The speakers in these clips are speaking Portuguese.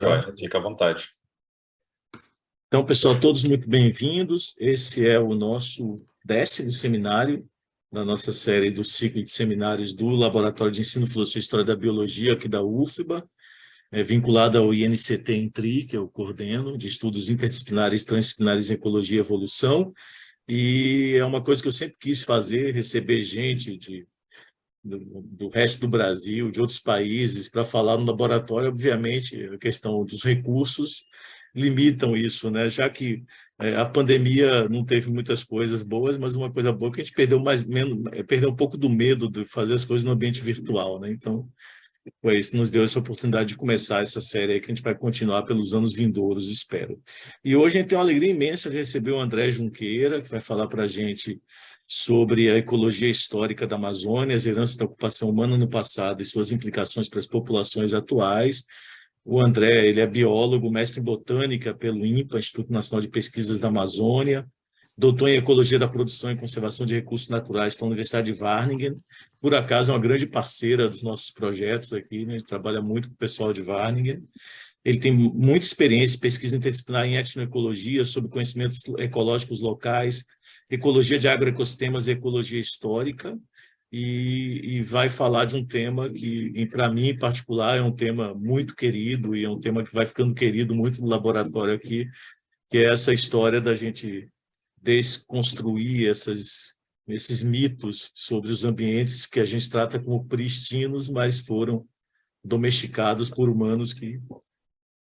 Joia, fica à vontade. Então, pessoal, todos muito bem-vindos. Esse é o nosso 10º seminário da nossa série do ciclo de seminários do Laboratório de Ensino, Filosofia e História da Biologia aqui da UFBA, vinculado ao INCT Intri, que eu coordeno, de estudos interdisciplinares, transdisciplinares em ecologia e evolução. E é uma coisa que eu sempre quis fazer, receber gente do resto do Brasil, de outros países, para falar no laboratório. Obviamente, a questão dos recursos limitam isso, né? Já que a pandemia não teve muitas coisas boas, mas uma coisa boa é que a gente perdeu um pouco do medo de fazer as coisas no ambiente virtual, né? Então, foi isso que nos deu essa oportunidade de começar essa série aí, que a gente vai continuar pelos anos vindouros, espero. E hoje a gente tem uma alegria imensa de receber o André Junqueira, que vai falar para a gente sobre a ecologia histórica da Amazônia, as heranças da ocupação humana no passado e suas implicações para as populações atuais. O André, ele é biólogo, mestre em botânica pelo INPA, Instituto Nacional de Pesquisas da Amazônia, doutor em ecologia da produção e conservação de recursos naturais pela Universidade de Wageningen. Por acaso, é uma grande parceira dos nossos projetos aqui, né? A gente trabalha muito com o pessoal de Wageningen. Ele tem muita experiência em pesquisa interdisciplinar em etnoecologia, sobre conhecimentos ecológicos locais, ecologia de agroecossistemas e ecologia histórica, e vai falar de um tema que, para mim, em particular, é um tema muito querido e é um tema que vai ficando querido muito no laboratório aqui, que é essa história da gente desconstruir esses mitos sobre os ambientes que a gente trata como prístinos, mas foram domesticados por humanos que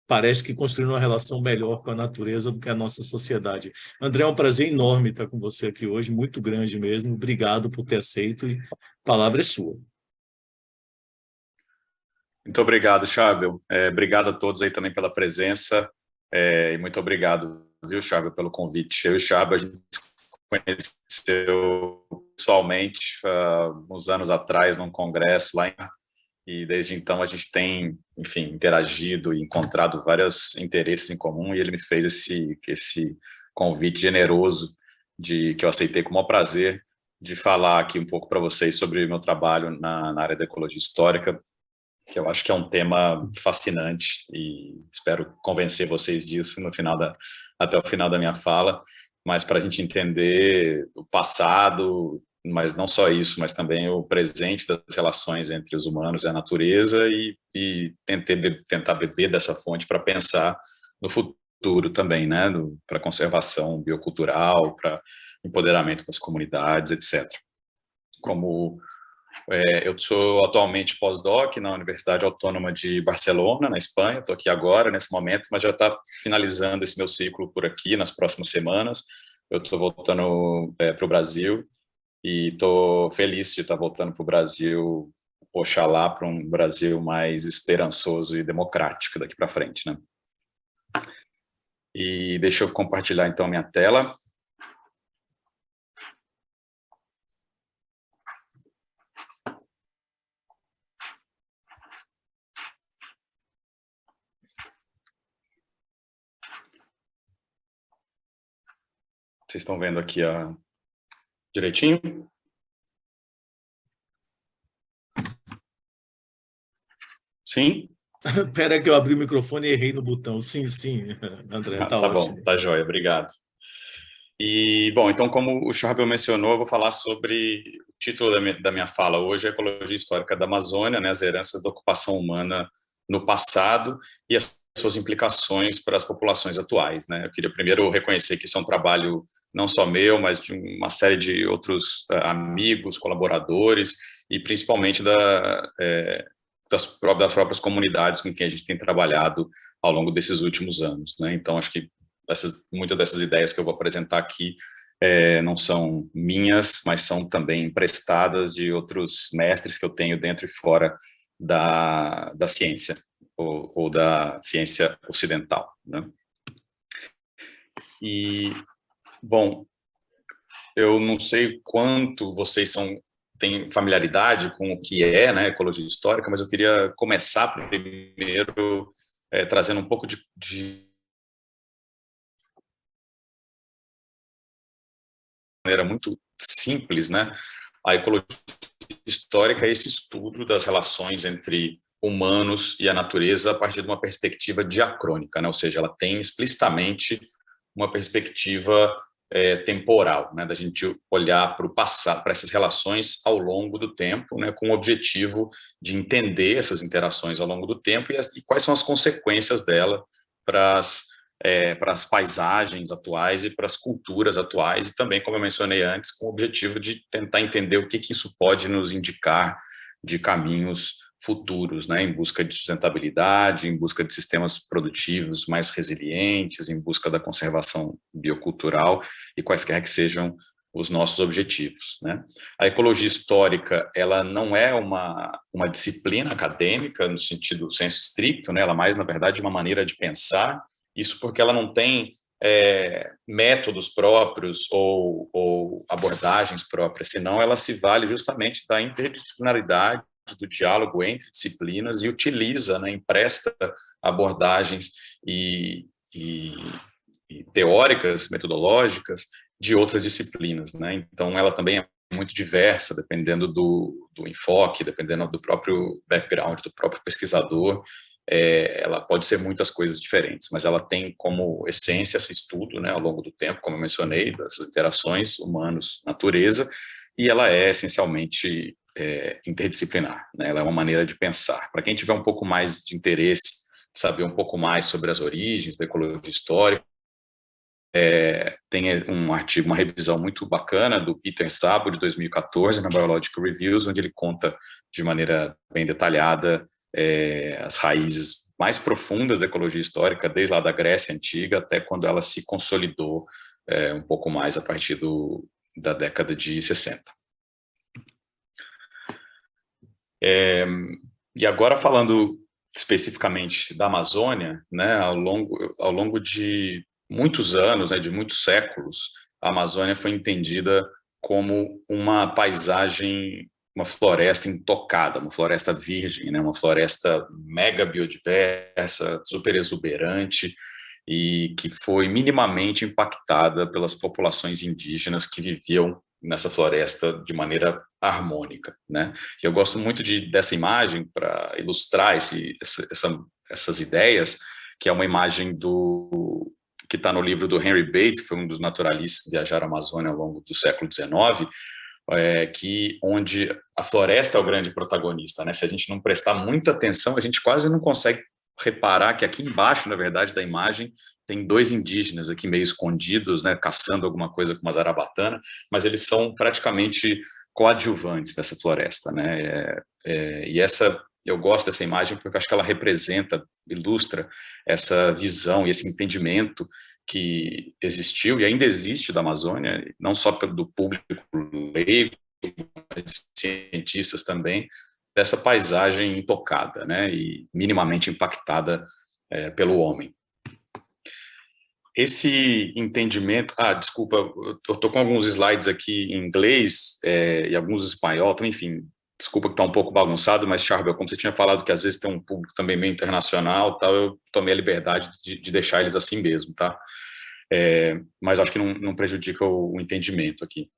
parece que construíram uma relação melhor com a natureza do que a nossa sociedade. André, é um prazer enorme estar com você aqui hoje, muito grande mesmo. Obrigado por ter aceito e a palavra é sua. Muito obrigado, Chábel. Obrigado a todos aí também pela presença e muito obrigado, viu, Chábel, pelo convite. Eu e o Chábel, a gente conheceu pessoalmente uns anos atrás num congresso lá e desde então a gente tem, enfim, interagido e encontrado vários interesses em comum, e ele me fez esse convite generoso que eu aceitei com o maior prazer de falar aqui um pouco para vocês sobre o meu trabalho na área da ecologia histórica, que eu acho que é um tema fascinante e espero convencer vocês disso até o final da minha fala, mas para a gente entender o passado, mas não só isso, mas também o presente das relações entre os humanos e a natureza e tentar beber dessa fonte para pensar no futuro também, né, para conservação biocultural, para empoderamento das comunidades, etc. Eu sou atualmente pós-doc na Universidade Autônoma de Barcelona, na Espanha. Estou aqui agora, nesse momento, mas já está finalizando esse meu ciclo por aqui nas próximas semanas. Eu estou voltando para o Brasil e estou feliz de estar voltando para o Brasil, oxalá para um Brasil mais esperançoso e democrático daqui para frente, né? E deixa eu compartilhar então minha tela. Vocês estão vendo aqui direitinho? Sim? Espera que eu abri o microfone e errei no botão. Sim, André, tá ótimo. Bom, tá joia, obrigado. E, bom, então, como o Charbel mencionou, eu vou falar sobre o título da minha fala hoje, a Ecologia Histórica da Amazônia, né, as heranças da ocupação humana no passado e as suas implicações para as populações atuais, né? Eu queria primeiro reconhecer que isso é um trabalho não só meu, mas de uma série de outros amigos, colaboradores e principalmente das próprias comunidades com quem a gente tem trabalhado ao longo desses últimos anos, né? Então, acho que muitas dessas ideias que eu vou apresentar aqui não são minhas, mas são também emprestadas de outros mestres que eu tenho dentro e fora da ciência, ou da ciência ocidental, né? E, bom, eu não sei quanto vocês têm familiaridade com o que é, né, ecologia histórica, mas eu queria começar primeiro trazendo um pouco de maneira muito simples, né? A ecologia histórica é esse estudo das relações entre humanos e a natureza a partir de uma perspectiva diacrônica, né? Ou seja, ela tem explicitamente uma perspectiva temporal, né? Da gente olhar para o passado, para essas relações ao longo do tempo, né? Com o objetivo de entender essas interações ao longo do tempo e quais são as consequências dela para as paisagens atuais e para as culturas atuais, e também, como eu mencionei antes, com o objetivo de tentar entender o que isso pode nos indicar de caminhos futuros, né, em busca de sustentabilidade, em busca de sistemas produtivos mais resilientes, em busca da conservação biocultural e quaisquer que sejam os nossos objetivos, né? A ecologia histórica, ela não é uma disciplina acadêmica no sentido senso estricto, né? Ela mais, na verdade, uma maneira de pensar, isso porque ela não tem métodos próprios ou abordagens próprias, senão ela se vale justamente da interdisciplinaridade, do diálogo entre disciplinas e utiliza, né, empresta abordagens e teóricas, metodológicas de outras disciplinas, né? Então, ela também é muito diversa, dependendo do enfoque, dependendo do próprio background, do próprio pesquisador. Ela pode ser muitas coisas diferentes, mas ela tem como essência esse estudo, né, ao longo do tempo, como eu mencionei, dessas interações humanos-natureza, e ela é essencialmente interdisciplinar, né? Ela é uma maneira de pensar. Para quem tiver um pouco mais de interesse, saber um pouco mais sobre as origens da ecologia histórica, tem um artigo, uma revisão muito bacana do Peter Szabo, de 2014, na Biological Reviews, onde ele conta de maneira bem detalhada as raízes mais profundas da ecologia histórica, desde lá da Grécia Antiga até quando ela se consolidou um pouco mais a partir da década de 60. E agora falando especificamente da Amazônia, né, ao longo de muitos anos, né, de muitos séculos, a Amazônia foi entendida como uma paisagem, uma floresta intocada, uma floresta virgem, né, uma floresta mega biodiversa, super exuberante, e que foi minimamente impactada pelas populações indígenas que viviam nessa floresta de maneira harmônica, né? E eu gosto muito dessa imagem para ilustrar essas ideias, que é uma imagem que está no livro do Henry Bates, que foi um dos naturalistas que viajaram a Amazônia ao longo do século XIX, onde a floresta é o grande protagonista, né? Se a gente não prestar muita atenção, a gente quase não consegue reparar que aqui embaixo, na verdade, da imagem, tem dois indígenas aqui meio escondidos, né, caçando alguma coisa com uma zarabatana, mas eles são praticamente coadjuvantes dessa floresta, né? Eu gosto dessa imagem porque eu acho que ela representa, ilustra essa visão e esse entendimento que existiu e ainda existe da Amazônia, não só do público leigo, mas de cientistas também, dessa paisagem intocada, né, e minimamente impactada pelo homem. Esse entendimento... desculpa, eu estou com alguns slides aqui em inglês e alguns em espanhol, então, enfim, desculpa que está um pouco bagunçado, mas, Charbel, como você tinha falado que às vezes tem um público também meio internacional, tal, eu tomei a liberdade de deixar eles assim mesmo, tá? Mas acho que não prejudica o entendimento aqui.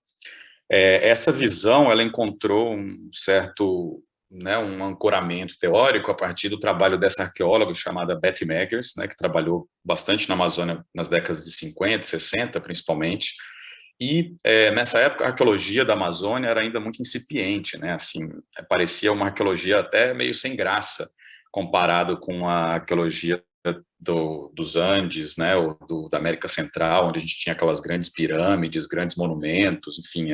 Essa visão, ela encontrou um certo, né, um ancoramento teórico a partir do trabalho dessa arqueóloga chamada Betty Meggers, né, que trabalhou bastante na Amazônia nas décadas de 50, 60, principalmente, e nessa época a arqueologia da Amazônia era ainda muito incipiente, né, assim, parecia uma arqueologia até meio sem graça, comparado com a arqueologia dos Andes, né, ou da América Central, onde a gente tinha aquelas grandes pirâmides, grandes monumentos, enfim,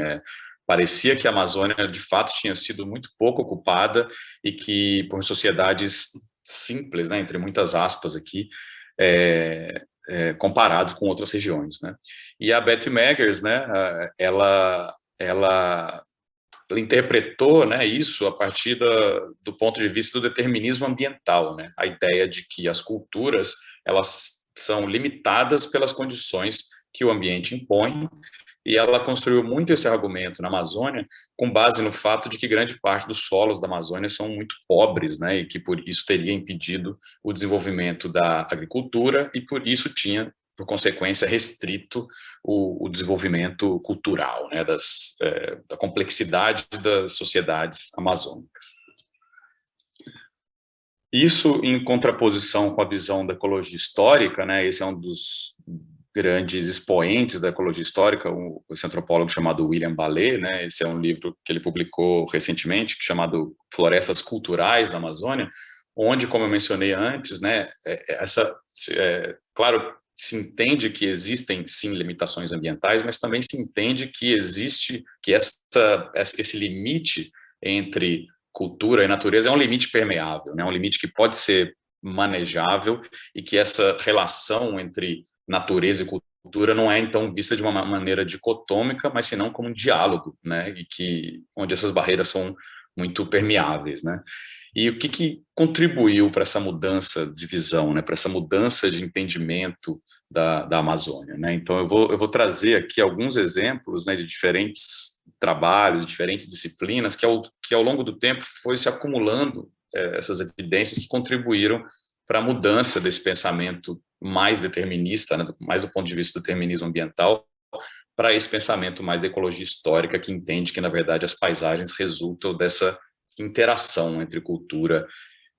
parecia que a Amazônia, de fato, tinha sido muito pouco ocupada e que, por sociedades simples, né, entre muitas aspas aqui, comparado com outras regiões, né. E a Betty Meggers, né, ela interpretou, né, isso a partir do ponto de vista do determinismo ambiental, né, a ideia de que as culturas elas são limitadas pelas condições que o ambiente impõe, e ela construiu muito esse argumento na Amazônia com base no fato de que grande parte dos solos da Amazônia são muito pobres, né, e que por isso teria impedido o desenvolvimento da agricultura e por isso tinha, por consequência, restrito o desenvolvimento cultural, né, da complexidade das sociedades amazônicas. Isso em contraposição com a visão da ecologia histórica, né? Esse é um dos grandes expoentes da ecologia histórica, esse antropólogo chamado William Ballet, né? Esse é um livro que ele publicou recentemente, chamado Florestas Culturais da Amazônia, onde, como eu mencionei antes, né, claro, se entende que existem sim limitações ambientais, mas também se entende que existe que esse limite entre cultura e natureza é um limite permeável, né? Um limite que pode ser manejável e que essa relação entre natureza e cultura não é então vista de uma maneira dicotômica, mas senão como um diálogo, né? E que onde essas barreiras são muito permeáveis, né? E o que contribuiu para essa mudança de visão, né? Para essa mudança de entendimento da Amazônia, né? Então eu vou trazer aqui alguns exemplos, né, de diferentes trabalhos, diferentes disciplinas que ao longo do tempo foi se acumulando essas evidências que contribuíram para a mudança desse pensamento mais determinista, né, mais do ponto de vista do determinismo ambiental, para esse pensamento mais da ecologia histórica, que entende que, na verdade, as paisagens resultam dessa interação entre cultura,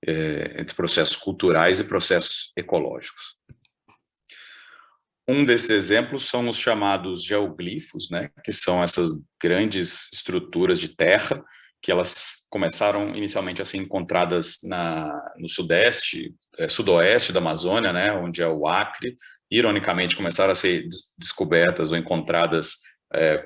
entre processos culturais e processos ecológicos. Um desses exemplos são os chamados geoglifos, né, que são essas grandes estruturas de terra, que elas começaram inicialmente a ser encontradas no sudoeste da Amazônia, né, onde é o Acre. Ironicamente, começaram a ser descobertas ou encontradas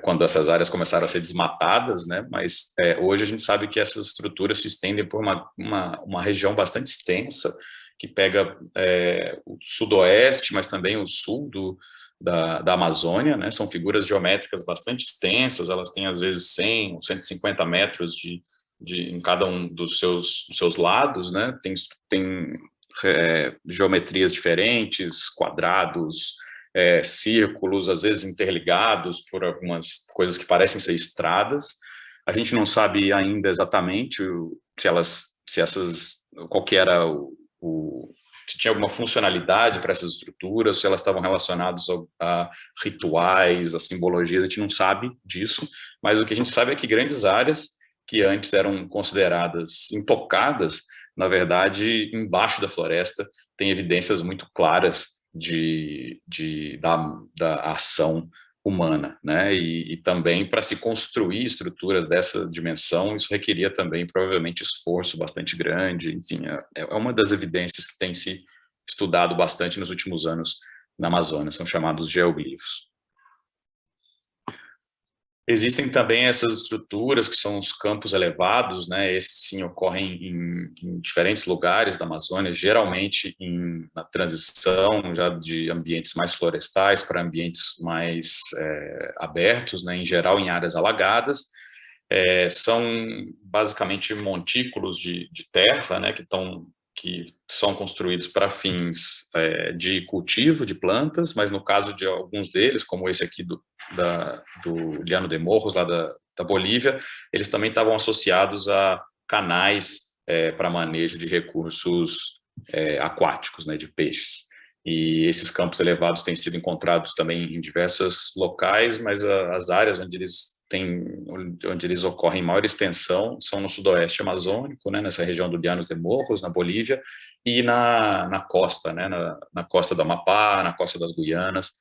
quando essas áreas começaram a ser desmatadas, né, mas hoje a gente sabe que essas estruturas se estendem por uma região bastante extensa, que pega o sudoeste, mas também o sul da Amazônia, né? São figuras geométricas bastante extensas, elas têm às vezes 100 ou 150 metros em cada um dos seus lados, né? Tem geometrias diferentes, quadrados, círculos, às vezes interligados por algumas coisas que parecem ser estradas. A gente não sabe ainda exatamente qual que era se tinha alguma funcionalidade para essas estruturas, se elas estavam relacionadas a rituais, a simbologias, a gente não sabe disso, mas o que a gente sabe é que grandes áreas que antes eram consideradas intocadas, na verdade, embaixo da floresta, tem evidências muito claras da ação humana, né? E também para se construir estruturas dessa dimensão, isso requeria também provavelmente esforço bastante grande. Enfim, é uma das evidências que tem se estudado bastante nos últimos anos na Amazônia, são chamados geoglifos. Existem também essas estruturas que são os campos elevados, né? Esses sim ocorrem em diferentes lugares da Amazônia, geralmente na transição já de ambientes mais florestais para ambientes mais abertos, né? Em geral em áreas alagadas. São basicamente montículos de terra, né? Que são construídos para fins de cultivo de plantas, mas no caso de alguns deles, como esse aqui do Llano de Morros, lá da Bolívia, eles também estavam associados a canais para manejo de recursos aquáticos, né, de peixes. E esses campos elevados têm sido encontrados também em diversos locais, mas as áreas onde eles ocorrem em maior extensão são no sudoeste amazônico, né, nessa região do Llano de Morros, na Bolívia, e na costa, né, na costa do Amapá, na costa das Guianas,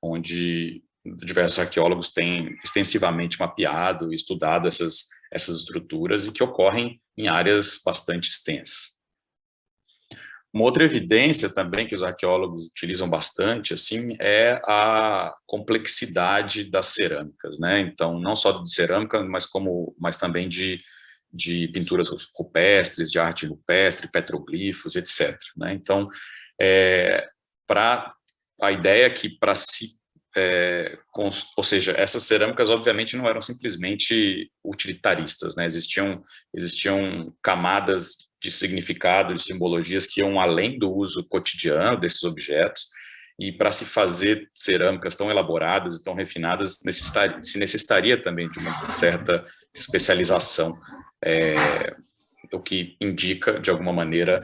onde diversos arqueólogos têm extensivamente mapeado e estudado essas estruturas e que ocorrem em áreas bastante extensas. Uma outra evidência também que os arqueólogos utilizam bastante, assim, é a complexidade das cerâmicas, né? Então, não só de cerâmica, mas também de pinturas rupestres, de arte rupestre, petroglifos, etc. Né? Então, a ideia é que para se ou seja, essas cerâmicas obviamente não eram simplesmente utilitaristas, né? Existiam camadas de significado, de simbologias que iam além do uso cotidiano desses objetos, e para se fazer cerâmicas tão elaboradas e tão refinadas, se necessitaria também de uma certa especialização, o que indica, de alguma maneira,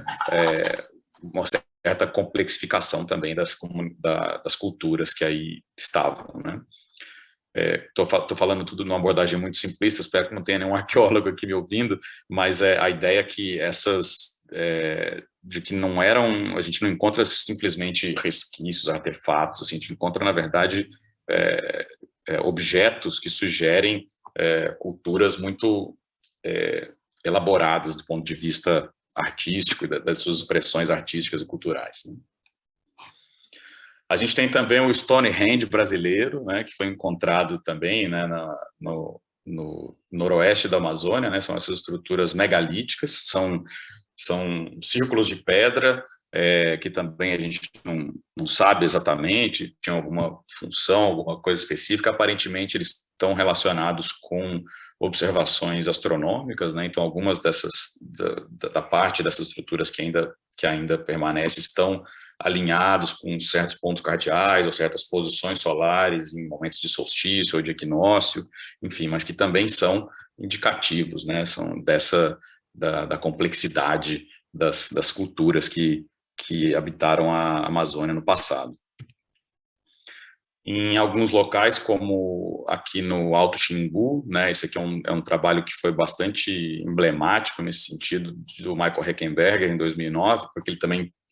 uma certa complexificação também das culturas que aí estavam, né? Estou falando tudo numa abordagem muito simplista, espero que não tenha nenhum arqueólogo aqui me ouvindo, mas a ideia é que essas de que não eram, a gente não encontra simplesmente resquícios, artefatos, assim, a gente encontra, na verdade, objetos que sugerem culturas muito elaboradas do ponto de vista artístico e das suas expressões artísticas e culturais, né? A gente tem também o Stonehenge brasileiro, né, que foi encontrado também, né, no noroeste da Amazônia, né, são essas estruturas megalíticas, são círculos de pedra, que também a gente não sabe exatamente, tinha alguma função, alguma coisa específica, aparentemente eles estão relacionados com observações astronômicas, né, então algumas da parte dessas estruturas que ainda permanecem estão alinhados com certos pontos cardeais ou certas posições solares em momentos de solstício ou de equinócio, enfim, mas que também são indicativos, né, são da complexidade das culturas que habitaram a Amazônia no passado. Em alguns locais, como aqui no Alto Xingu, né, esse aqui é um trabalho que foi bastante emblemático nesse sentido, do Michael Heckenberger, em 2009, porque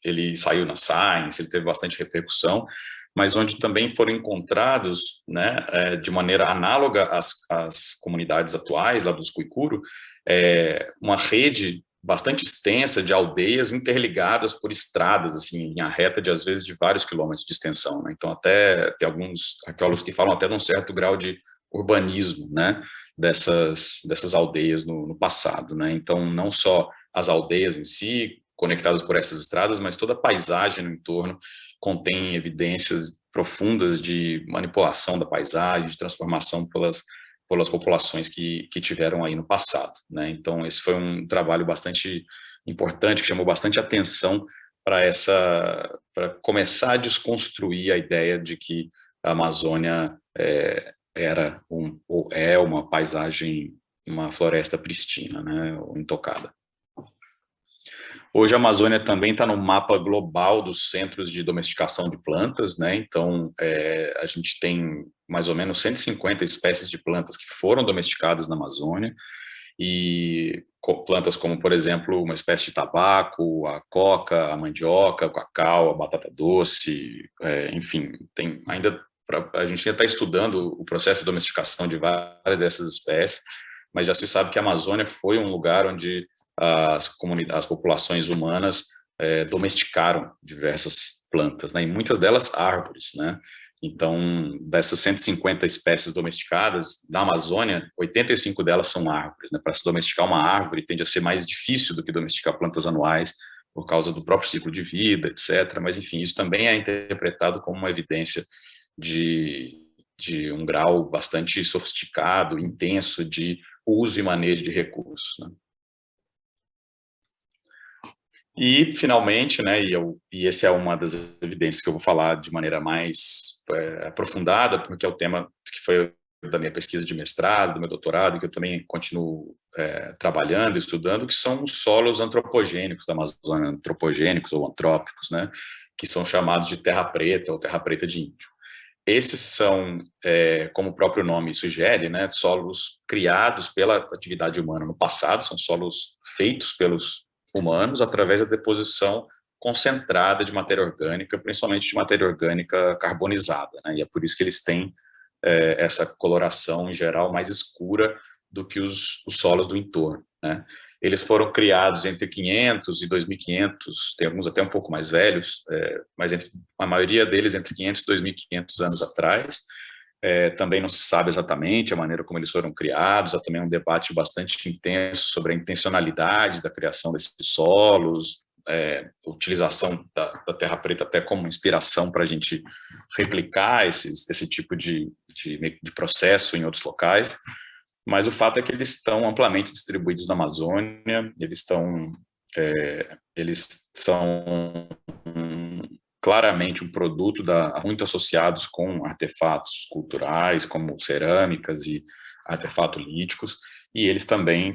ele saiu na Science, ele teve bastante repercussão, mas onde também foram encontrados, né, de maneira análoga às comunidades atuais, lá dos Guicuru, uma rede bastante extensa de aldeias interligadas por estradas, assim, em linha reta, às vezes de vários quilômetros de extensão, né? Então, até tem alguns arqueólogos que falam até de um certo grau de urbanismo, né, dessas aldeias no passado, né? Então, não só as aldeias em si, conectadas por essas estradas, mas toda a paisagem no entorno contém evidências profundas de manipulação da paisagem, de transformação pelas populações que tiveram aí no passado, né? Então, esse foi um trabalho bastante importante, que chamou bastante atenção para começar a desconstruir a ideia de que a Amazônia era ou é uma paisagem, uma floresta pristina, né, ou intocada. Hoje a Amazônia também está no mapa global dos centros de domesticação de plantas, né? Então, a gente tem mais ou menos 150 espécies de plantas que foram domesticadas na Amazônia, e plantas como, por exemplo, uma espécie de tabaco, a coca, a mandioca, o cacau, a batata doce, enfim, a gente ainda está estudando o processo de domesticação de várias dessas espécies, mas já se sabe que a Amazônia foi um lugar onde as populações humanas domesticaram diversas plantas, né, e muitas delas árvores, né? Então, dessas 150 espécies domesticadas da Amazônia, 85 delas são árvores, né? Para se domesticar uma árvore tende a ser mais difícil do que domesticar plantas anuais, por causa do próprio ciclo de vida, etc. Mas, enfim, isso também é interpretado como uma evidência de um grau bastante sofisticado, intenso de uso e manejo de recursos, né? E, finalmente, né, e essa é uma das evidências que eu vou falar de maneira mais aprofundada, porque é o tema que foi da minha pesquisa de mestrado, do meu doutorado, que eu também continuo trabalhando, estudando, que são os solos antropogênicos da Amazônia, antropogênicos ou antrópicos, né, que são chamados de terra preta ou terra preta de índio. Esses são, como o próprio nome sugere, né, solos criados pela atividade humana no passado, são solos feitos pelos humanos através da deposição concentrada de matéria orgânica, principalmente de matéria orgânica carbonizada, né? E é por isso que eles têm essa coloração, em geral, mais escura do que os solos do entorno, né? Eles foram criados entre 500 e 2500, tem alguns até um pouco mais velhos, mas a maioria deles entre 500 e 2500 anos atrás. Também não se sabe exatamente a maneira como eles foram criados, há também um debate bastante intenso sobre a intencionalidade da criação desses solos, a utilização da terra preta até como inspiração para a gente replicar esse tipo de processo em outros locais, mas o fato é que eles estão amplamente distribuídos na Amazônia, eles são claramente um produto muito associados com artefatos culturais, como cerâmicas e artefatos líticos, e eles também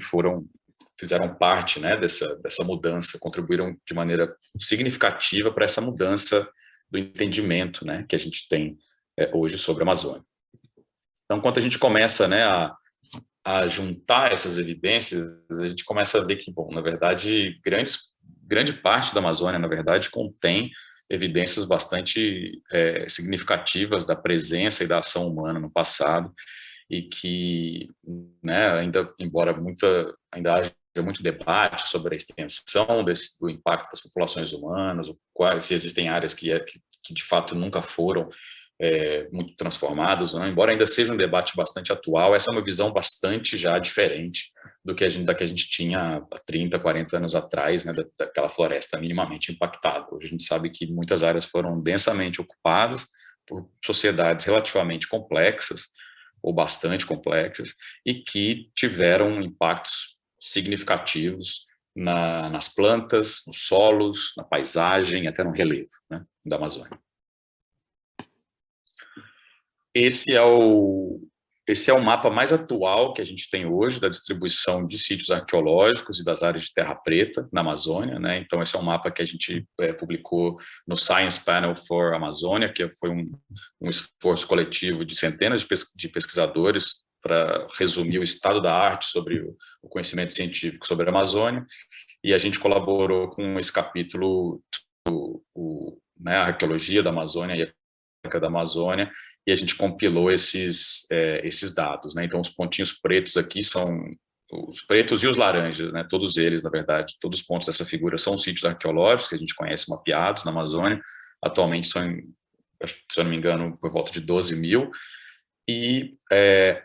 fizeram parte, né, dessa mudança, contribuíram de maneira significativa para essa mudança do entendimento, né, que a gente tem hoje sobre a Amazônia. Então, quando a gente começa, né, a juntar essas evidências, a gente começa a ver que, bom, na verdade, grandes grande parte da Amazônia, na verdade, contém evidências bastante significativas da presença e da ação humana no passado, e que, né, ainda, embora ainda haja muito debate sobre a extensão do impacto das populações humanas, se existem áreas que de fato nunca foram muito transformadas, não, embora ainda seja um debate bastante atual, essa é uma visão bastante já diferente da que a gente tinha há 30, 40 anos atrás, né, daquela floresta minimamente impactada. Hoje a gente sabe que muitas áreas foram densamente ocupadas por sociedades relativamente complexas, ou bastante complexas, e que tiveram impactos significativos nas plantas, nos solos, na paisagem, até no relevo, né, da Amazônia. Esse é o mapa mais atual que a gente tem hoje da distribuição de sítios arqueológicos e das áreas de terra preta na Amazônia, né? Então, esse é um mapa que a gente publicou no Science Panel for Amazônia, que foi um esforço coletivo de centenas de pesquisadores para resumir o estado da arte sobre o conhecimento científico sobre a Amazônia, e a gente colaborou com esse capítulo, né, a arqueologia da Amazônia e a da Amazônia, e a gente compilou esses dados, né? Então, os pontinhos pretos aqui são os pretos e os laranjas, né? Todos eles, na verdade, todos os pontos dessa figura são sítios arqueológicos que a gente conhece mapeados na Amazônia. Atualmente são, se eu não me engano, por volta de 12 mil, e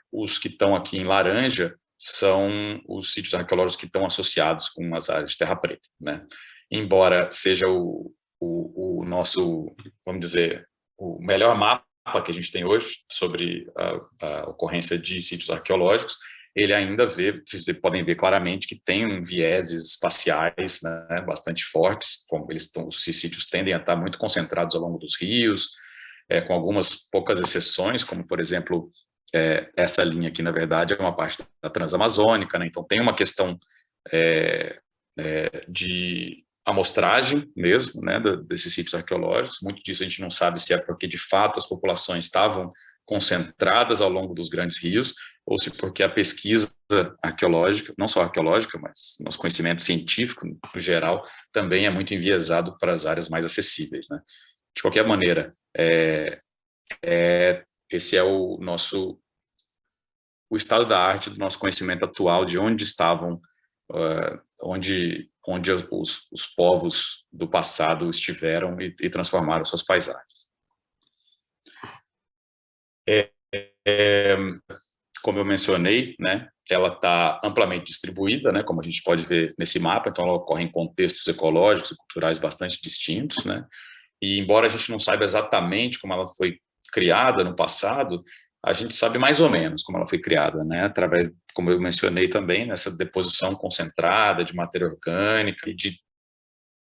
os que estão aqui em laranja são os sítios arqueológicos que estão associados com as áreas de terra preta, né? Embora seja o nosso, vamos dizer, o melhor mapa que a gente tem hoje sobre a ocorrência de sítios arqueológicos, ele ainda vocês podem ver claramente que tem vieses espaciais, né, bastante fortes, como os sítios tendem a estar muito concentrados ao longo dos rios, com algumas poucas exceções, como, por exemplo, essa linha aqui, na verdade, é uma parte da Transamazônica, né, então tem uma questão de amostragem mesmo, né, desses sítios arqueológicos. Muito disso a gente não sabe se é porque, de fato, as populações estavam concentradas ao longo dos grandes rios, ou se porque a pesquisa arqueológica, não só arqueológica, mas nosso conhecimento científico, no geral, também é muito enviesado para as áreas mais acessíveis, né. De qualquer maneira, esse é o estado da arte do nosso conhecimento atual, de onde estavam, onde os povos do passado estiveram e transformaram suas paisagens. Como eu mencionei, né, ela está amplamente distribuída, né, como a gente pode ver nesse mapa, então ela ocorre em contextos ecológicos e culturais bastante distintos, né, e embora a gente não saiba exatamente como ela foi criada no passado, a gente sabe mais ou menos como ela foi criada, né, através, como eu mencionei também, nessa deposição concentrada de matéria orgânica e de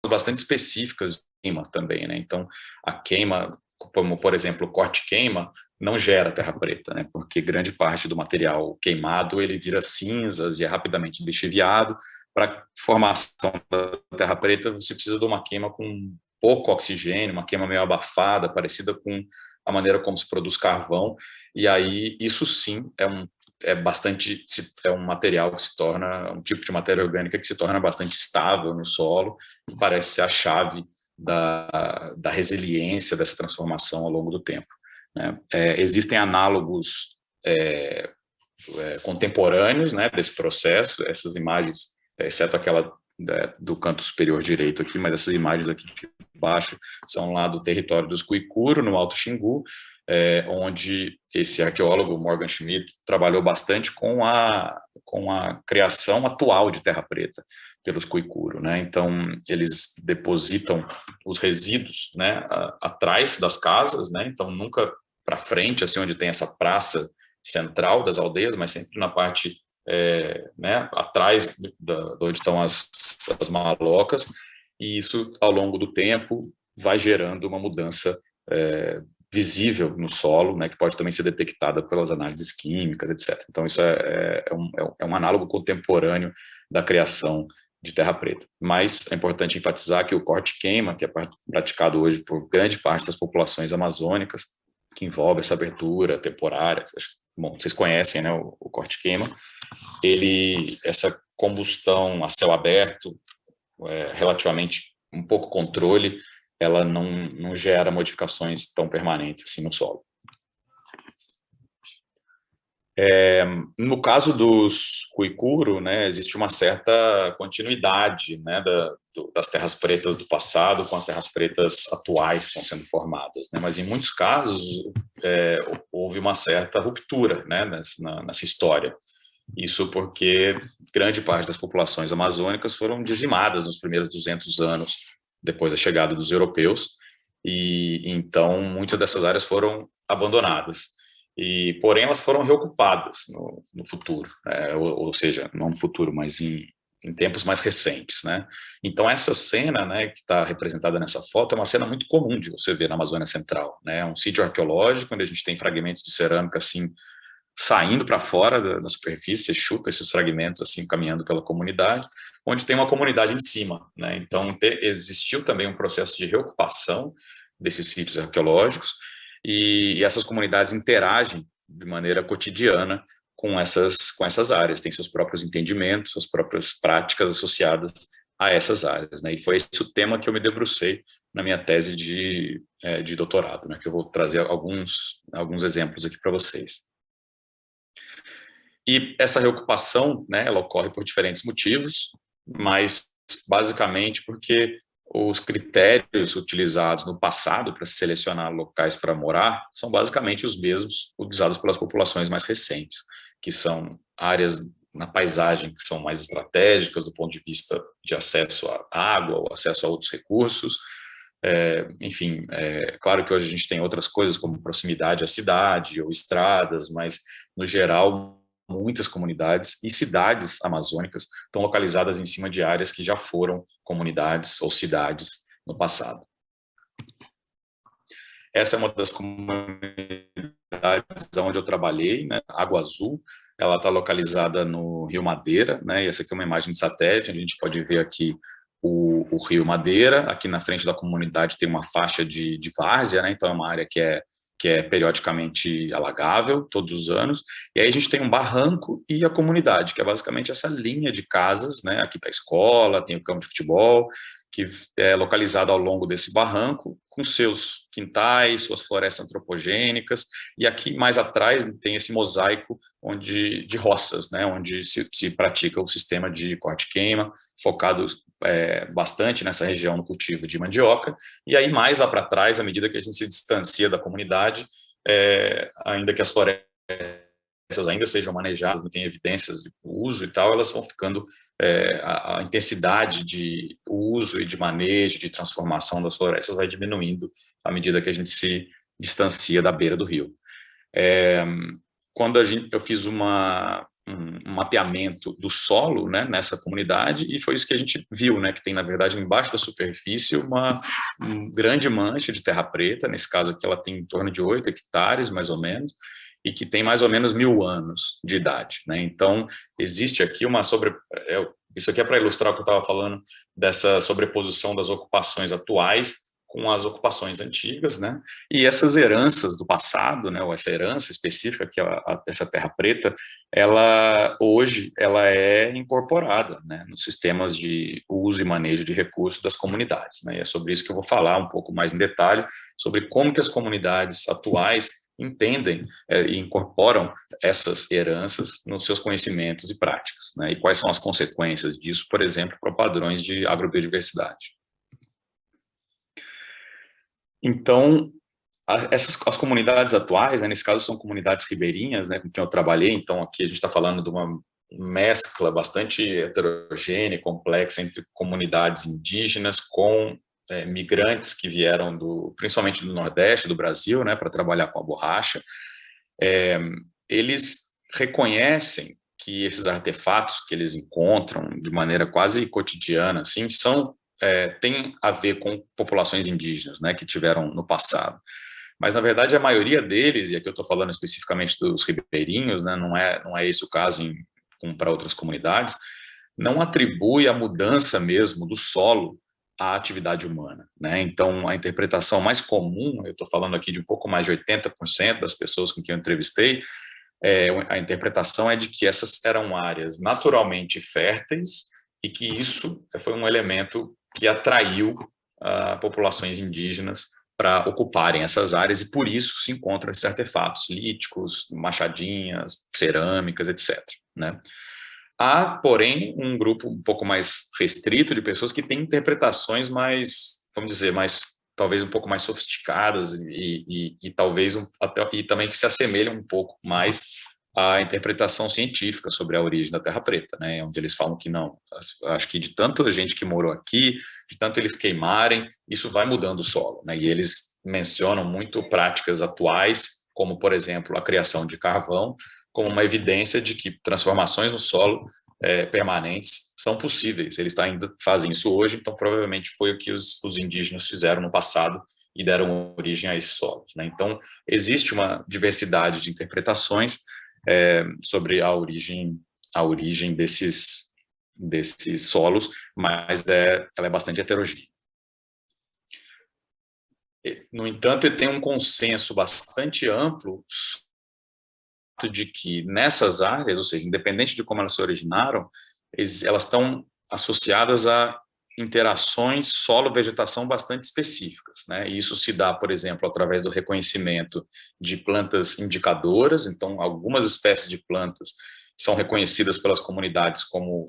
bastante específicas de queima também, né, então a queima, como por exemplo o corte-queima, não gera terra preta, né, porque grande parte do material queimado ele vira cinzas e é rapidamente lixiviado. Para formação da terra preta você precisa de uma queima com pouco oxigênio, uma queima meio abafada, parecida com a maneira como se produz carvão, e aí isso sim é um material que se torna, um tipo de matéria orgânica que se torna bastante estável no solo, e parece ser a chave da resiliência dessa transformação ao longo do tempo, né. Existem análogos contemporâneos, né, desse processo, essas imagens, exceto aquela do canto superior direito aqui, mas essas imagens aqui de baixo são lá do território dos Cuicuro, no Alto Xingu, onde esse arqueólogo Morgan Schmidt trabalhou bastante com a criação atual de terra preta pelos Cuicuro, né? Então eles depositam os resíduos, né, atrás das casas, né? Então nunca para frente, assim, onde tem essa praça central das aldeias, mas sempre na parte né, atrás de onde estão as malocas, e isso ao longo do tempo vai gerando uma mudança visível no solo, né, que pode também ser detectada pelas análises químicas, etc. Então isso é um análogo contemporâneo da criação de terra preta. Mas é importante enfatizar que o corte-queima, que é praticado hoje por grande parte das populações amazônicas, que envolve essa abertura temporária, bom, vocês conhecem, né, o corte-queima, essa combustão a céu aberto, relativamente um pouco controle, ela não gera modificações tão permanentes assim no solo. No caso dos Cuicuro, né, existe uma certa continuidade, né, das terras pretas do passado com as terras pretas atuais que estão sendo formadas, né, mas em muitos casos houve uma certa ruptura, né, nessa história. Isso porque grande parte das populações amazônicas foram dizimadas nos primeiros 200 anos depois da chegada dos europeus, e então muitas dessas áreas foram abandonadas. Porém, elas foram reocupadas no futuro, ou seja, não no futuro, mas em tempos mais recentes, né? Então, essa cena, né, que está representada nessa foto é uma cena muito comum de você ver na Amazônia Central, né? É um sítio arqueológico onde a gente tem fragmentos de cerâmica assim saindo para fora da superfície, você chuta esses fragmentos assim caminhando pela comunidade, onde tem uma comunidade em cima, né? Então, existiu também um processo de reocupação desses sítios arqueológicos, e essas comunidades interagem de maneira cotidiana com essas áreas, têm seus próprios entendimentos, suas próprias práticas associadas a essas áreas, né? E foi esse o tema que eu me debrucei na minha tese de doutorado, né? Que eu vou trazer alguns exemplos aqui para vocês. E essa reocupação, né, ela ocorre por diferentes motivos, mas basicamente porque os critérios utilizados no passado para selecionar locais para morar são basicamente os mesmos utilizados pelas populações mais recentes, que são áreas na paisagem que são mais estratégicas do ponto de vista de acesso à água, ou acesso a outros recursos. Enfim, claro que hoje a gente tem outras coisas como proximidade à cidade ou estradas, mas no geral muitas comunidades e cidades amazônicas estão localizadas em cima de áreas que já foram comunidades ou cidades no passado. Essa é uma das comunidades onde eu trabalhei, né, Água Azul. Ela está localizada no Rio Madeira, né, e essa aqui é uma imagem de satélite, onde a gente pode ver aqui o Rio Madeira. Aqui na frente da comunidade tem uma faixa de várzea, né, então é uma área que é periodicamente alagável, todos os anos, e aí a gente tem um barranco e a comunidade, que é basicamente essa linha de casas, né? Aqui está a escola, tem o campo de futebol, que é localizado ao longo desse barranco, com seus quintais, suas florestas antropogênicas, e aqui mais atrás tem esse mosaico de roças, né? Onde se pratica o sistema de corte-queima, focado bastante nessa região no cultivo de mandioca, e aí mais lá para trás, à medida que a gente se distancia da comunidade, ainda que as florestas ainda sejam manejadas, não tem evidências de uso e tal, elas vão ficando, a intensidade de uso e de manejo, de transformação das florestas vai diminuindo à medida que a gente se distancia da beira do rio. Quando eu fiz um mapeamento do solo, né, nessa comunidade, e foi isso que a gente viu, né, que tem, na verdade, embaixo da superfície uma grande mancha de terra preta, nesse caso aqui ela tem em torno de 8 hectares, mais ou menos, e que tem mais ou menos 1000 anos de idade, né? Então, existe aqui isso aqui é para ilustrar o que eu estava falando, dessa sobreposição das ocupações atuais com as ocupações antigas, né? E essas heranças do passado, né, ou essa herança específica, que é essa terra preta, hoje ela é incorporada, né, nos sistemas de uso e manejo de recursos das comunidades, né? E é sobre isso que eu vou falar um pouco mais em detalhe, sobre como que as comunidades atuais entendem e incorporam essas heranças nos seus conhecimentos e práticas, né? E quais são as consequências disso, por exemplo, para padrões de agrobiodiversidade. Então, as comunidades atuais, né, nesse caso são comunidades ribeirinhas, né, com quem eu trabalhei, então aqui a gente está falando de uma mescla bastante heterogênea e complexa entre comunidades indígenas com migrantes que vieram principalmente do Nordeste do Brasil, né, para trabalhar com a borracha. Eles reconhecem que esses artefatos que eles encontram de maneira quase cotidiana, assim, tem a ver com populações indígenas, né, que tiveram no passado. Mas, na verdade, a maioria deles, e aqui eu estou falando especificamente dos ribeirinhos, né, não é esse o caso para outras comunidades, não atribui a mudança mesmo do solo à atividade humana, né? Então, a interpretação mais comum, eu estou falando aqui de um pouco mais de 80% das pessoas com quem eu entrevistei, a interpretação é de que essas eram áreas naturalmente férteis, e que isso foi um elemento que atraiu populações indígenas para ocuparem essas áreas, e por isso se encontram esses artefatos líticos, machadinhas, cerâmicas, etc., né? Há, porém, um grupo um pouco mais restrito de pessoas que têm interpretações mais, vamos dizer, talvez um pouco mais sofisticadas e talvez e também que se assemelham um pouco mais à interpretação científica sobre a origem da Terra Preta, né? Onde eles falam que não, acho que de tanta gente que morou aqui, de tanto eles queimarem, isso vai mudando o solo, né? E eles mencionam muito práticas atuais, como, por exemplo, a criação de carvão, como uma evidência de que transformações no solo permanentes são possíveis. Eles ainda fazem isso hoje, então provavelmente foi o que os indígenas fizeram no passado e deram origem a esses solos, né? Então, existe uma diversidade de interpretações sobre a origem desses solos, mas ela é bastante heterogênea. No entanto, ele tem um consenso bastante amplo de que nessas áreas, ou seja, independente de como elas se originaram, elas estão associadas a interações solo-vegetação bastante específicas, né? E isso se dá, por exemplo, através do reconhecimento de plantas indicadoras. Então, algumas espécies de plantas são reconhecidas pelas comunidades como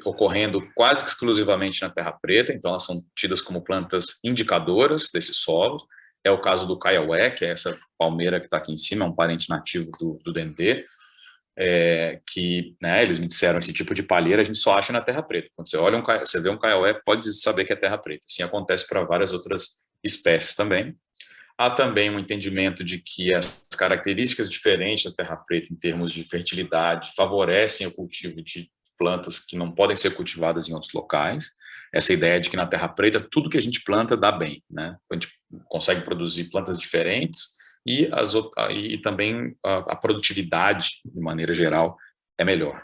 ocorrendo quase que exclusivamente na Terra Preta, então elas são tidas como plantas indicadoras desses solos. É o caso do caiaué, que é essa palmeira que está aqui em cima, é um parente nativo do dendê, que, né, eles me disseram, esse tipo de palheira a gente só acha na Terra Preta. Quando você vê um caiaué, pode saber que é Terra Preta. Assim acontece para várias outras espécies também. Há também um entendimento de que as características diferentes da Terra Preta em termos de fertilidade favorecem o cultivo de plantas que não podem ser cultivadas em outros locais. Essa ideia de que na Terra Preta tudo que a gente planta dá bem, né? A gente consegue produzir plantas diferentes e também a produtividade, de maneira geral, é melhor.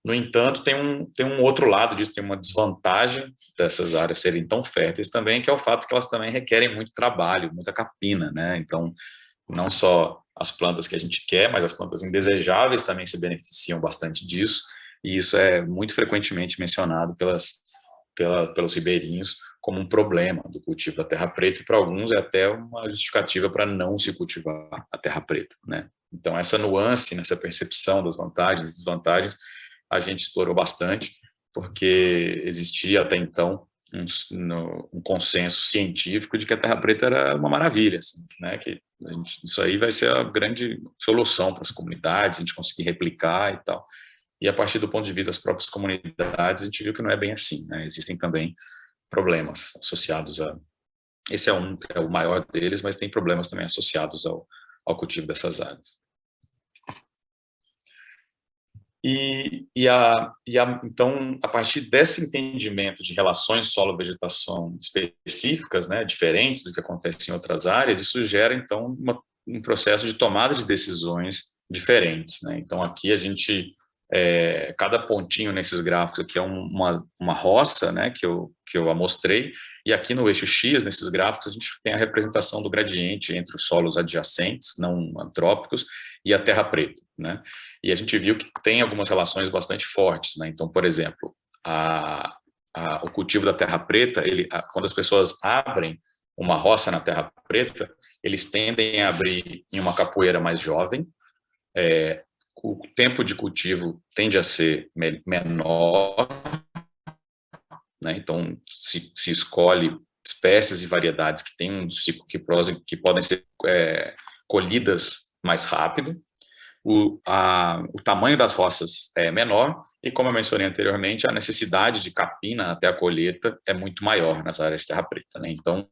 No entanto, tem um outro lado disso, tem uma desvantagem dessas áreas serem tão férteis também, que é o fato que elas também requerem muito trabalho, muita capina, né? Então, não só as plantas que a gente quer, mas as plantas indesejáveis também se beneficiam bastante disso, e isso é muito frequentemente mencionado pelos ribeirinhos como um problema do cultivo da terra preta, e para alguns é até uma justificativa para não se cultivar a terra preta, né? Então, essa nuance, nessa percepção das vantagens e desvantagens, a gente explorou bastante, porque existia até então um consenso científico de que a terra preta era uma maravilha, assim, né? Que isso aí vai ser a grande solução para as comunidades, a gente conseguir replicar e tal. E a partir do ponto de vista das próprias comunidades, a gente viu que não é bem assim, né? Existem também problemas associados a... Esse é o maior deles, mas tem problemas também associados ao cultivo dessas áreas. Então, a partir desse entendimento de relações solo-vegetação específicas, né, diferentes do que acontece em outras áreas, isso gera, então, um processo de tomada de decisões diferentes, né? Então, aqui a gente, cada pontinho nesses gráficos aqui é uma roça, né, que eu amostrei, e aqui no eixo X, nesses gráficos, a gente tem a representação do gradiente entre os solos adjacentes, não antrópicos, e a terra preta, né? E a gente viu que tem algumas relações bastante fortes, né? Então, por exemplo, o cultivo da terra preta, quando as pessoas abrem uma roça na terra preta, eles tendem a abrir em uma capoeira mais jovem, o tempo de cultivo tende a ser menor, né? Então, se escolhe espécies e variedades que têm um ciclo que podem ser colhidas mais rápido. O tamanho das roças é menor e, como eu mencionei anteriormente, a necessidade de capina até a colheita é muito maior nas áreas de terra preta, né? Então,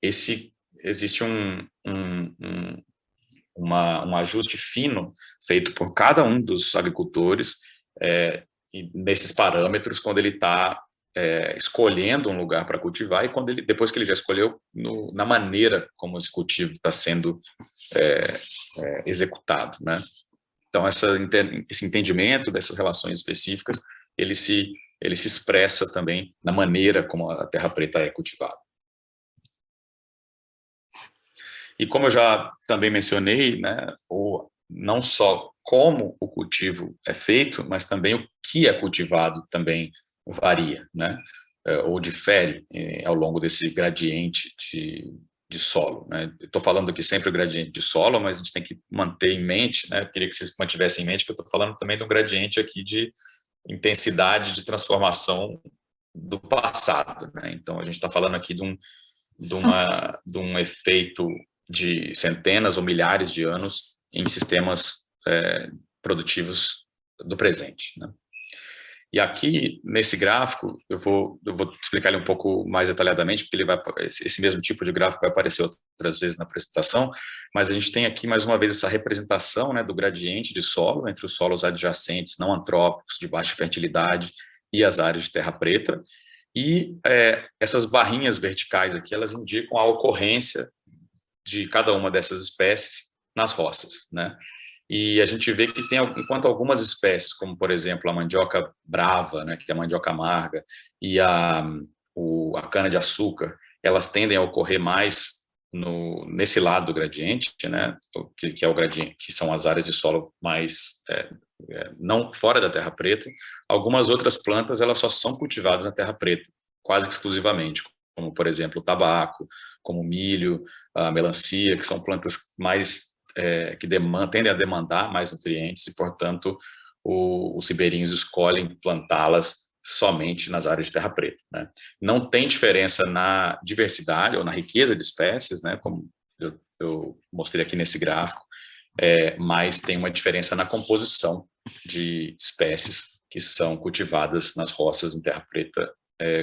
existe um ajuste fino feito por cada um dos agricultores e nesses parâmetros quando ele está escolhendo um lugar para cultivar e depois que ele já escolheu, na maneira como esse cultivo está sendo executado, né? Então, esse entendimento dessas relações específicas, ele se expressa também na maneira como a terra preta é cultivada. E como eu já também mencionei, né, não só como o cultivo é feito, mas também o que é cultivado também varia, né? Ou difere ao longo desse gradiente de solo, né? Estou falando aqui sempre o gradiente de solo, mas a gente tem que manter em mente, né? Eu queria que vocês mantivessem em mente que eu estou falando também de um gradiente aqui de intensidade de transformação do passado, né? Então, a gente está falando aqui de um efeito de centenas ou milhares de anos em sistemas produtivos do presente, né? E aqui, nesse gráfico, eu vou explicar ele um pouco mais detalhadamente, porque esse mesmo tipo de gráfico vai aparecer outras vezes na apresentação, mas a gente tem aqui, mais uma vez, essa representação, né, do gradiente de solo entre os solos adjacentes não antrópicos, de baixa fertilidade, e as áreas de terra preta, e essas barrinhas verticais aqui, elas indicam a ocorrência de cada uma dessas espécies nas roças, né? E a gente vê que enquanto algumas espécies, como por exemplo a mandioca brava, né, que é a mandioca amarga, e a cana-de-açúcar, elas tendem a ocorrer mais nesse lado do gradiente, né, que é o gradiente, que são as áreas de solo mais não fora da terra preta. Algumas outras plantas elas só são cultivadas na terra preta, quase exclusivamente, como por exemplo o tabaco, como o milho, a melancia, que são plantas mais que tendem a demandar mais nutrientes e, portanto, os ribeirinhos escolhem plantá-las somente nas áreas de terra preta, né? Não tem diferença na diversidade ou na riqueza de espécies, né, como eu mostrei aqui nesse gráfico, mas tem uma diferença na composição de espécies que são cultivadas nas roças em terra preta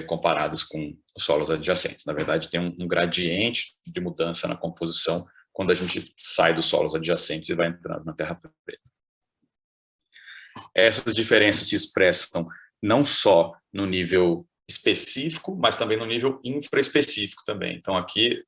comparadas com os solos adjacentes. Na verdade, tem um gradiente de mudança na composição quando a gente sai dos solos adjacentes e vai entrando na terra preta. Essas diferenças se expressam não só no nível específico, mas também no nível infraespecífico também. Então, aqui,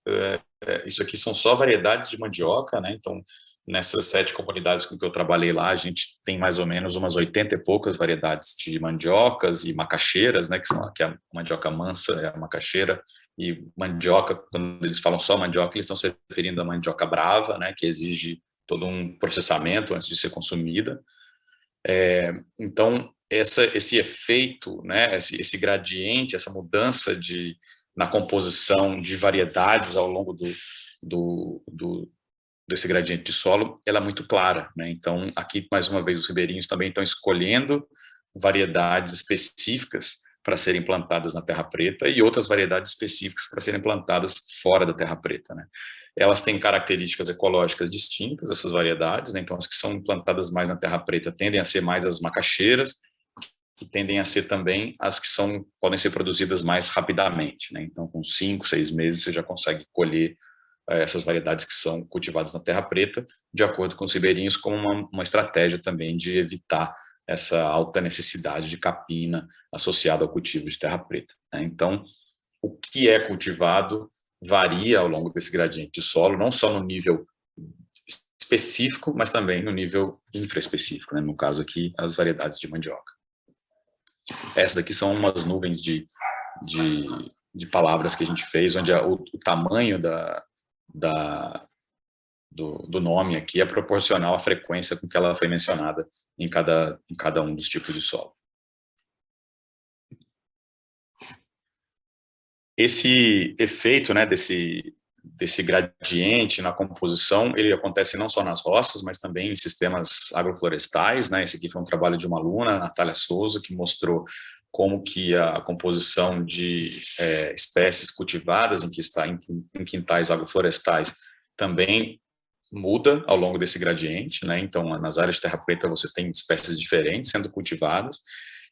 isso aqui são só variedades de mandioca, né? Então, nessas 7 comunidades com que eu trabalhei lá, a gente tem mais ou menos umas 80 e poucas variedades de mandiocas e macaxeiras, né? Que é a mandioca mansa, é a macaxeira, e mandioca, quando eles falam só mandioca, eles estão se referindo à mandioca brava, né, que exige todo um processamento antes de ser consumida. Então, esse efeito, né, esse gradiente, essa mudança na composição de variedades ao longo desse gradiente de solo, ela é muito clara, né? Então, aqui, mais uma vez, os ribeirinhos também estão escolhendo variedades específicas para serem plantadas na terra preta e outras variedades específicas para serem plantadas fora da terra preta, né? Elas têm características ecológicas distintas, essas variedades, né? Então as que são plantadas mais na terra preta tendem a ser mais as macaxeiras, que tendem a ser também as que podem ser produzidas mais rapidamente, né? Então com 5, 6 meses você já consegue colher essas variedades que são cultivadas na terra preta, de acordo com os ribeirinhos, como uma estratégia também de evitar essa alta necessidade de capina associada ao cultivo de terra preta, né? Então, o que é cultivado varia ao longo desse gradiente de solo, não só no nível específico, mas também no nível infraespecífico, né? No caso aqui, as variedades de mandioca. Essas aqui são umas nuvens de palavras que a gente fez, onde o tamanho do nome aqui é proporcional à frequência com que ela foi mencionada em cada um dos tipos de solo. Esse efeito, né, desse gradiente na composição, ele acontece não só nas roças, mas também em sistemas agroflorestais, né? Esse aqui foi um trabalho de uma aluna, Natália Souza, que mostrou como que a composição de espécies cultivadas em quintais agroflorestais também muda ao longo desse gradiente, né? Então, nas áreas de terra preta você tem espécies diferentes sendo cultivadas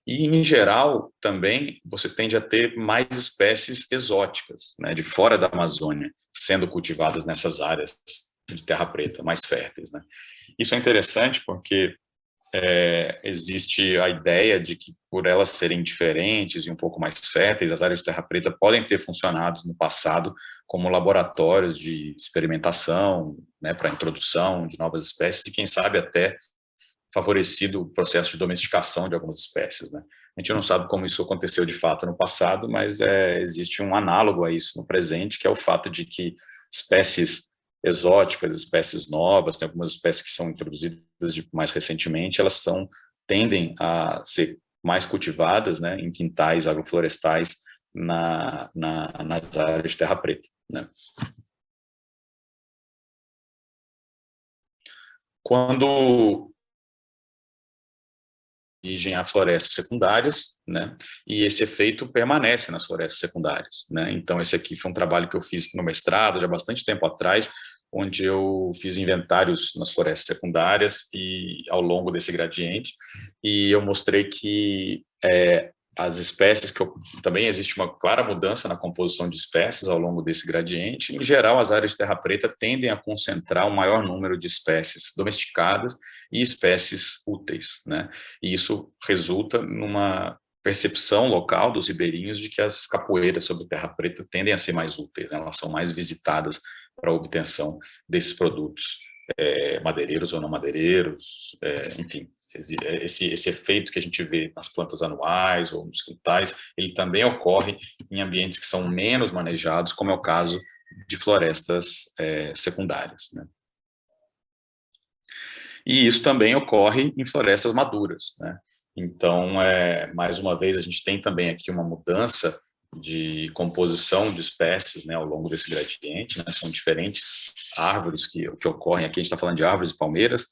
e, em geral, também você tende a ter mais espécies exóticas, né, de fora da Amazônia, sendo cultivadas nessas áreas de terra preta, mais férteis, né? Isso é interessante porque existe a ideia de que, por elas serem diferentes e um pouco mais férteis, as áreas de terra preta podem ter funcionado no passado como laboratórios de experimentação, né, para a introdução de novas espécies e, quem sabe, até favorecido o processo de domesticação de algumas espécies, né? A gente não sabe como isso aconteceu de fato no passado, mas existe um análogo a isso no presente, que é o fato de que espécies exóticas, espécies novas, tem algumas espécies que são introduzidas mais recentemente, elas tendem a ser mais cultivadas, né, em quintais agroflorestais nas áreas de terra preta, né. Quando origem a florestas secundárias, né? E esse efeito permanece nas florestas secundárias, né? Então, esse aqui foi um trabalho que eu fiz no mestrado, já há bastante tempo atrás, onde eu fiz inventários nas florestas secundárias e ao longo desse gradiente, e eu mostrei que as espécies também existe uma clara mudança na composição de espécies ao longo desse gradiente. Em geral, as áreas de terra preta tendem a concentrar um maior número de espécies domesticadas e espécies úteis, né? E isso resulta numa percepção local dos ribeirinhos de que as capoeiras sobre terra preta tendem a ser mais úteis, né? Elas são mais visitadas para a obtenção desses produtos, madeireiros ou não madeireiros, enfim. Esse efeito que a gente vê nas plantas anuais ou nos quintais, ele também ocorre em ambientes que são menos manejados, como é o caso de florestas secundárias, né? E isso também ocorre em florestas maduras, né? Então, mais uma vez, a gente tem também aqui uma mudança de composição de espécies, né, ao longo desse gradiente, né? São diferentes árvores que ocorrem aqui, a gente está falando de árvores e palmeiras,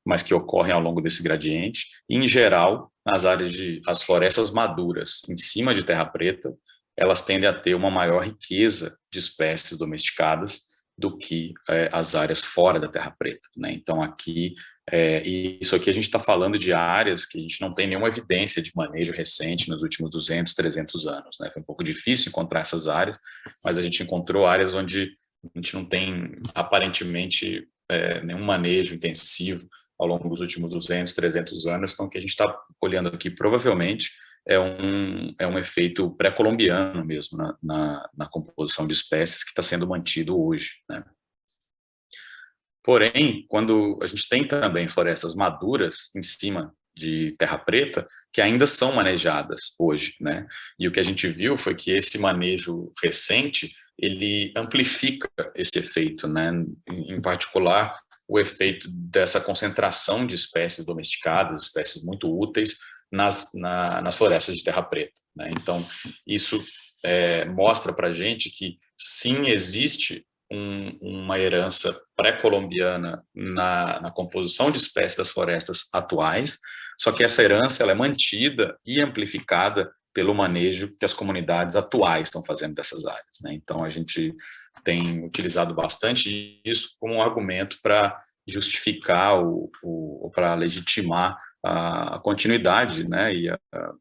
mas que ocorrem ao longo desse gradiente. E, em geral, as florestas maduras em cima de terra preta, elas tendem a ter uma maior riqueza de espécies domesticadas do que as áreas fora da terra preta, né? Então, aqui, isso aqui a gente está falando de áreas que a gente não tem nenhuma evidência de manejo recente nos últimos 200, 300 anos, né? Foi um pouco difícil encontrar essas áreas, mas a gente encontrou áreas onde a gente não tem, aparentemente, nenhum manejo intensivo ao longo dos últimos 200, 300 anos. Então, o que a gente está olhando aqui, provavelmente, é um efeito pré-colombiano mesmo na composição de espécies que está sendo mantido hoje, né? Porém, quando a gente tem também florestas maduras em cima de terra preta, que ainda são manejadas hoje, né? E o que a gente viu foi que esse manejo recente, ele amplifica esse efeito, né? Em particular, o efeito dessa concentração de espécies domesticadas, espécies muito úteis, nas florestas de terra preta, né? Então, isso mostra para a gente que, sim, existe uma herança pré-colombiana na composição de espécies das florestas atuais, só que essa herança ela é mantida e amplificada pelo manejo que as comunidades atuais estão fazendo dessas áreas, né? Então, a gente tem utilizado bastante isso como um argumento para justificar ou para legitimar a continuidade, né, e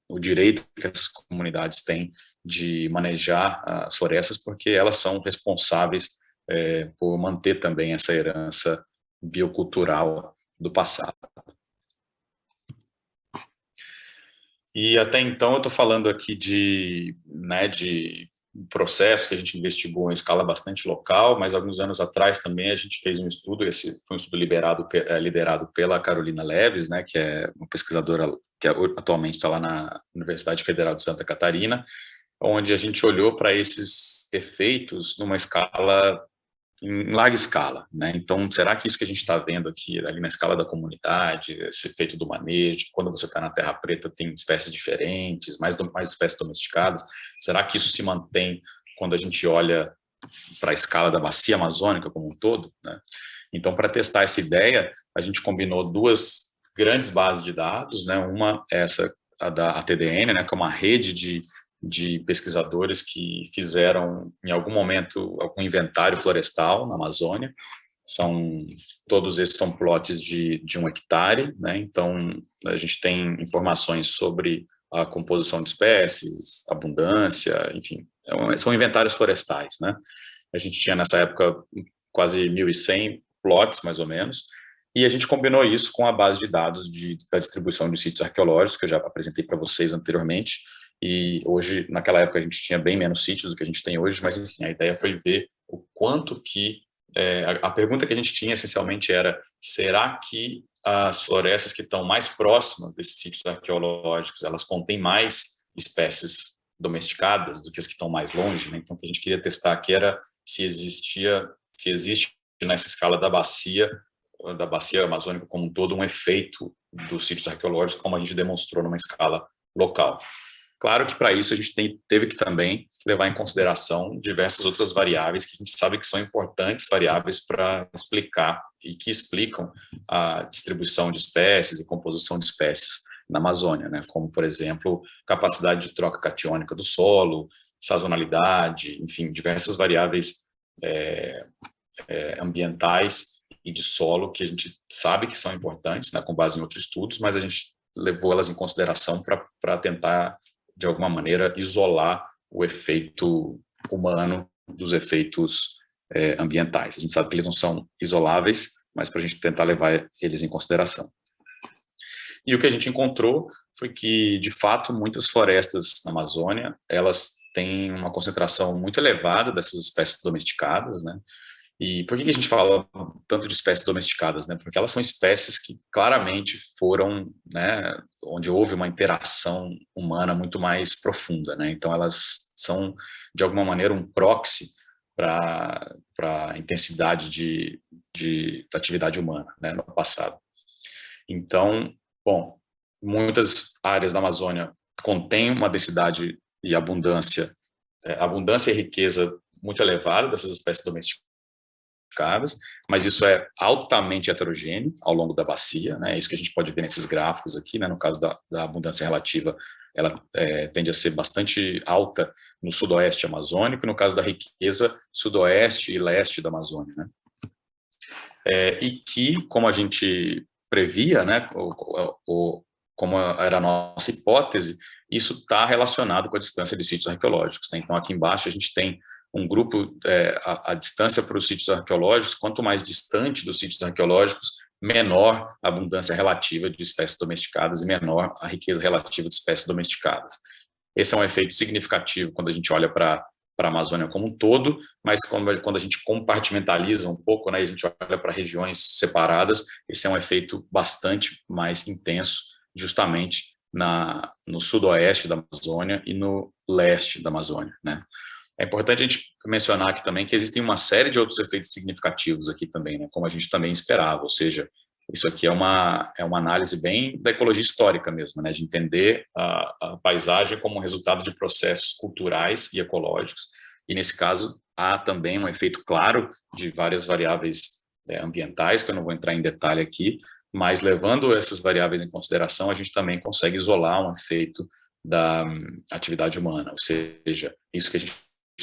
o direito que essas comunidades têm de manejar as florestas, porque elas são responsáveis por manter também essa herança biocultural do passado. E até então eu estou falando aqui de processo que a gente investigou em escala bastante local, mas alguns anos atrás também a gente fez um estudo, esse foi um estudo liderado pela Carolina Leves, né, que é uma pesquisadora que atualmente está lá na Universidade Federal de Santa Catarina, onde a gente olhou para esses efeitos numa escala em larga escala, né? Então, será que isso que a gente está vendo aqui, ali na escala da comunidade, esse efeito do manejo, quando você está na terra preta tem espécies diferentes, mais espécies domesticadas, será que isso se mantém quando a gente olha para a escala da bacia amazônica como um todo, né? Então, para testar essa ideia, a gente combinou duas grandes bases de dados, né? Uma é a da ATDN, né? Que é uma rede de pesquisadores que fizeram, em algum momento, algum inventário florestal na Amazônia. Todos esses são plots de 1 hectare, né? Então, a gente tem informações sobre a composição de espécies, abundância, enfim, são inventários florestais, né? A gente tinha, nessa época, quase 1.100 plots, mais ou menos, e a gente combinou isso com a base de dados da distribuição de sítios arqueológicos, que eu já apresentei para vocês anteriormente. E hoje, naquela época, a gente tinha bem menos sítios do que a gente tem hoje, mas, enfim, a ideia foi ver o quanto que... a pergunta que a gente tinha, essencialmente, era: será que as florestas que estão mais próximas desses sítios arqueológicos, elas contêm mais espécies domesticadas do que as que estão mais longe, né? Então, o que a gente queria testar aqui era se existe nessa escala da bacia da bacia amazônica como um todo um efeito dos sítios arqueológicos, como a gente demonstrou numa escala local. Claro que para isso a gente teve que também levar em consideração diversas outras variáveis que a gente sabe que são importantes variáveis para explicar e que explicam a distribuição de espécies e composição de espécies na Amazônia, né? Como, por exemplo, capacidade de troca catiônica do solo, sazonalidade, enfim, diversas variáveis ambientais e de solo que a gente sabe que são importantes, né, com base em outros estudos, mas a gente levou elas em consideração para tentar, de alguma maneira, isolar o efeito humano dos efeitos ambientais. A gente sabe que eles não são isoláveis, mas para a gente tentar levar eles em consideração. E o que a gente encontrou foi que, de fato, muitas florestas na Amazônia, elas têm uma concentração muito elevada dessas espécies domesticadas, né? E por que a gente fala tanto de espécies domesticadas, né? Porque elas são espécies que claramente foram, né, onde houve uma interação humana muito mais profunda, né? Então elas são, de alguma maneira, um proxy para a intensidade da atividade humana, né, no passado. Então, bom, muitas áreas da Amazônia contêm uma densidade e abundância e riqueza muito elevada dessas espécies domesticadas, mas isso é altamente heterogêneo ao longo da bacia, né? Isso que a gente pode ver nesses gráficos aqui, né? No caso da abundância relativa, ela tende a ser bastante alta no sudoeste amazônico, e no caso da riqueza, sudoeste e leste da Amazônia, né? E que, como a gente previa, né? Como era a nossa hipótese, isso está relacionado com a distância de sítios arqueológicos, né? Então, aqui embaixo a gente tem um grupo, a distância para os sítios arqueológicos, quanto mais distante dos sítios arqueológicos, menor a abundância relativa de espécies domesticadas e menor a riqueza relativa de espécies domesticadas. Esse é um efeito significativo quando a gente olha para a Amazônia como um todo, mas quando a gente compartimentaliza um pouco, né, e a gente olha para regiões separadas, esse é um efeito bastante mais intenso, justamente no sudoeste da Amazônia e no leste da Amazônia, né? É importante a gente mencionar aqui também que existem uma série de outros efeitos significativos aqui também, né, como a gente também esperava, ou seja, isso aqui é uma análise bem da ecologia histórica mesmo, né, de entender a paisagem como resultado de processos culturais e ecológicos, e nesse caso há também um efeito claro de várias variáveis ambientais, que eu não vou entrar em detalhe aqui, mas levando essas variáveis em consideração, a gente também consegue isolar um efeito da atividade humana, ou seja, isso que a gente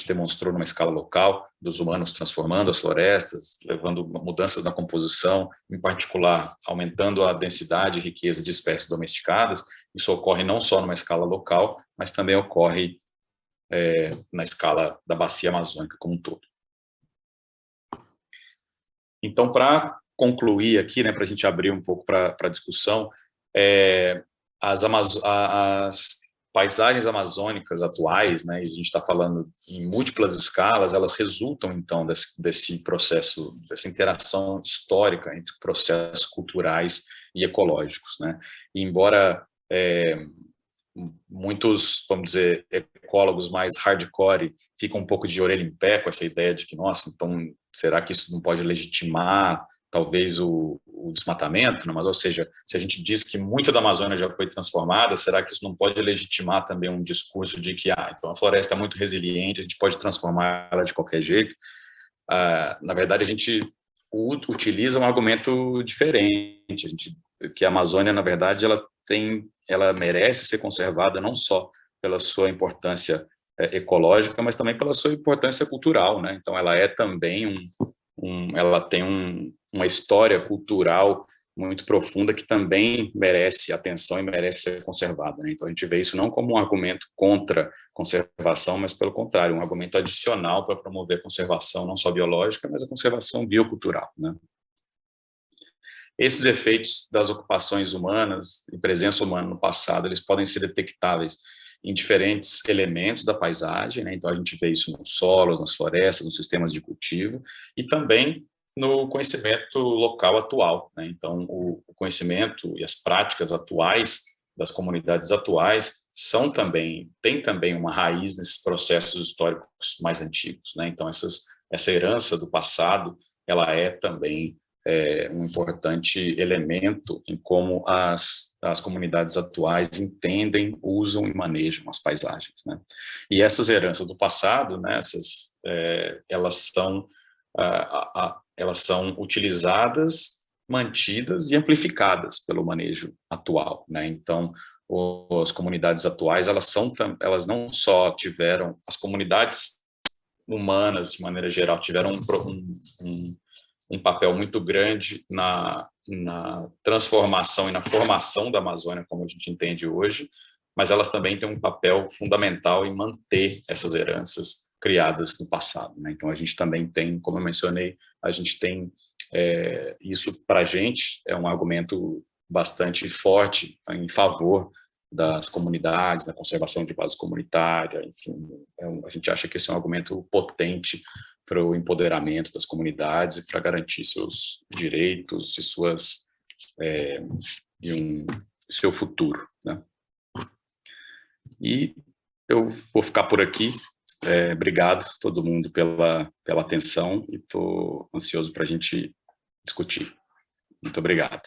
demonstrou numa escala local, dos humanos transformando as florestas, levando mudanças na composição, em particular, aumentando a densidade e riqueza de espécies domesticadas. Isso ocorre não só numa escala local, mas também ocorre na escala da bacia amazônica como um todo. Então, para concluir aqui, né, para a gente abrir um pouco para a discussão, as paisagens amazônicas atuais, né, e a gente está falando em múltiplas escalas, elas resultam, então, desse processo, dessa interação histórica entre processos culturais e ecológicos, né? E embora muitos, vamos dizer, ecólogos mais hardcore ficam um pouco de orelha em pé com essa ideia de que, nossa, então, será que isso não pode legitimar talvez o desmatamento, né? Mas, ou seja, se a gente diz que muita da Amazônia já foi transformada, será que isso não pode legitimar também um discurso de que, então a floresta é muito resiliente, a gente pode transformar ela de qualquer jeito? Na verdade, a gente utiliza um argumento diferente, que a Amazônia, na verdade, ela merece ser conservada não só pela sua importância ecológica, mas também pela sua importância cultural, né? Então, ela é também ela tem uma história cultural muito profunda que também merece atenção e merece ser conservada, né? Então, a gente vê isso não como um argumento contra conservação, mas, pelo contrário, um argumento adicional para promover a conservação não só biológica, mas a conservação biocultural, né? Esses efeitos das ocupações humanas e presença humana no passado, eles podem ser detectáveis em diferentes elementos da paisagem, né? Então a gente vê isso nos solos, nas florestas, nos sistemas de cultivo e também no conhecimento local atual, né? Então o conhecimento e as práticas atuais das comunidades atuais têm também uma raiz nesses processos históricos mais antigos, né? Então essa herança do passado, ela é também um importante elemento em como as comunidades atuais entendem, usam e manejam as paisagens, né? E essas heranças do passado, né, elas são utilizadas, mantidas e amplificadas pelo manejo atual, né? Então, as comunidades atuais, elas não só tiveram, as comunidades humanas, de maneira geral, tiveram um papel muito grande na transformação e na formação da Amazônia, como a gente entende hoje, mas elas também têm um papel fundamental em manter essas heranças criadas no passado, né? Então, a gente também tem, como eu mencionei, a gente tem isso, para a gente, é um argumento bastante forte em favor das comunidades, da conservação de base comunitária, enfim, a gente acha que esse é um argumento potente para o empoderamento das comunidades e para garantir seus direitos e seu futuro, né? E eu vou ficar por aqui. Obrigado a todo mundo pela atenção e estou ansioso para a gente discutir. Muito obrigado.